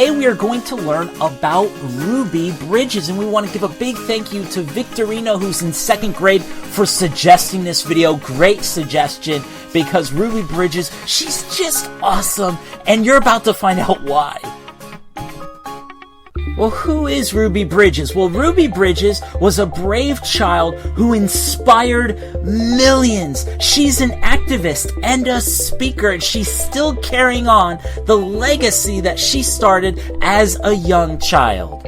Today we are going to learn about Ruby Bridges, and we want to give a big thank you to Victorino, who's in 2nd grade, for suggesting this video. Great suggestion, because Ruby Bridges, she's just awesome, and you're about to find out why. Well, who is Ruby Bridges? Well, Ruby Bridges was a brave child who inspired millions. She's an activist and a speaker, and she's still carrying on the legacy that she started as a young child.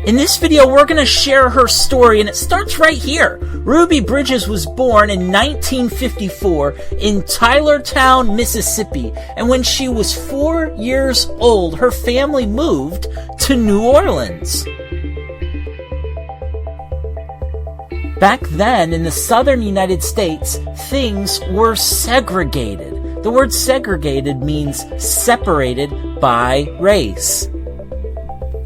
In this video, we're going to share her story, and it starts right here. Ruby Bridges was born in 1954 in Tylertown, Mississippi, and when she was 4 years old, her family moved to New Orleans. Back then, in the southern United States, things were segregated. The word segregated means separated by race.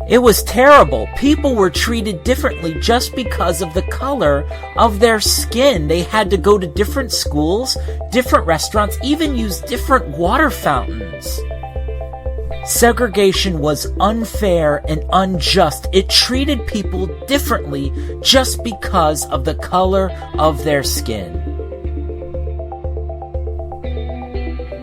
It was terrible. People were treated differently just because of the color of their skin. They had to go to different schools, different restaurants, even use different water fountains. Segregation was unfair and unjust. It treated people differently just because of the color of their skin.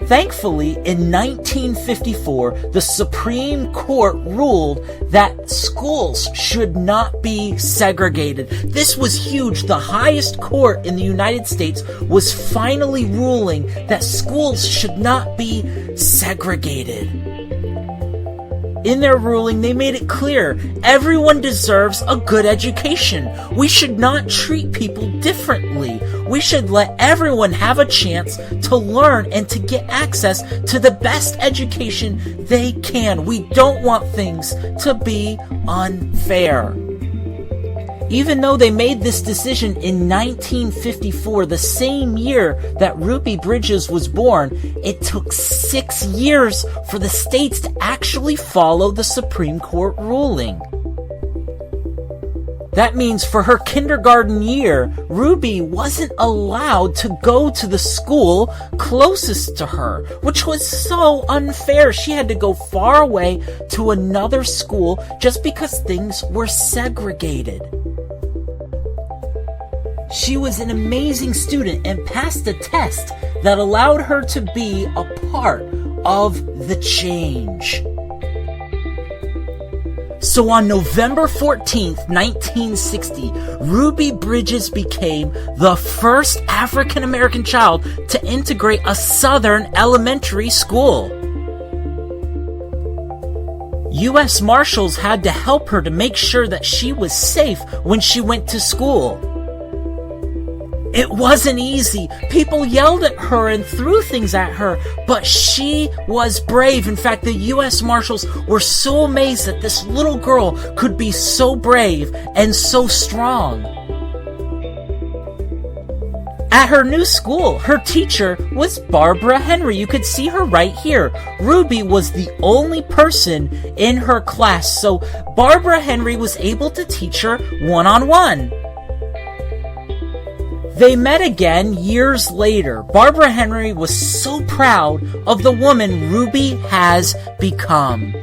Thankfully, in 1954, the Supreme Court ruled that schools should not be segregated. This was huge. The highest court in the United States was finally ruling that schools should not be segregated. In their ruling, they made it clear everyone deserves a good education. We should not treat people differently. We should let everyone have a chance to learn and to get access to the best education they can. We don't want things to be unfair. Even though they made this decision in 1954, the same year that Ruby Bridges was born, it took 6 years for the states to actually follow the Supreme Court ruling. That means for her kindergarten year, Ruby wasn't allowed to go to the school closest to her, which was so unfair. She had to go far away to another school just because things were segregated. She was an amazing student and passed a test that allowed her to be a part of the change. So on November 14th, 1960, Ruby Bridges became the first African American child to integrate a Southern elementary school. U.S. Marshals had to help her to make sure that she was safe when she went to school. It wasn't easy. People yelled at her and threw things at her, but she was brave. In fact, the U.S. Marshals were so amazed that this little girl could be so brave and so strong. At her new school, her teacher was Barbara Henry. You could see her right here. Ruby was the only person in her class, so Barbara Henry was able to teach her one-on-one. They met again years later. Barbara Henry was so proud of the woman Ruby has become.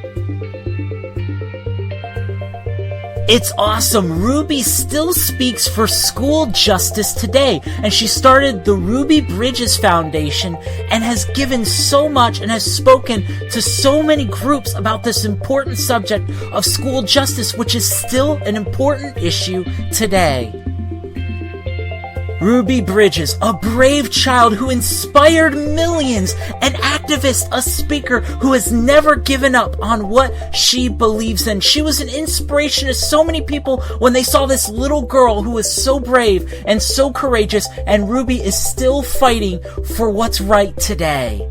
It's awesome. Ruby still speaks for school justice today, and she started the Ruby Bridges Foundation and has given so much and has spoken to so many groups about this important subject of school justice, which is still an important issue today. Ruby Bridges, a brave child who inspired millions, an activist, a speaker who has never given up on what she believes in. She was an inspiration to so many people when they saw this little girl who was so brave and so courageous, and Ruby is still fighting for what's right today.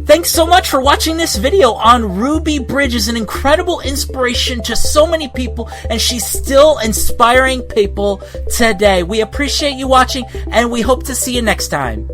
Thanks so much for watching this video on Ruby Bridges, an incredible inspiration to so many people, and she's still inspiring people today. We appreciate you watching, and we hope to see you next time.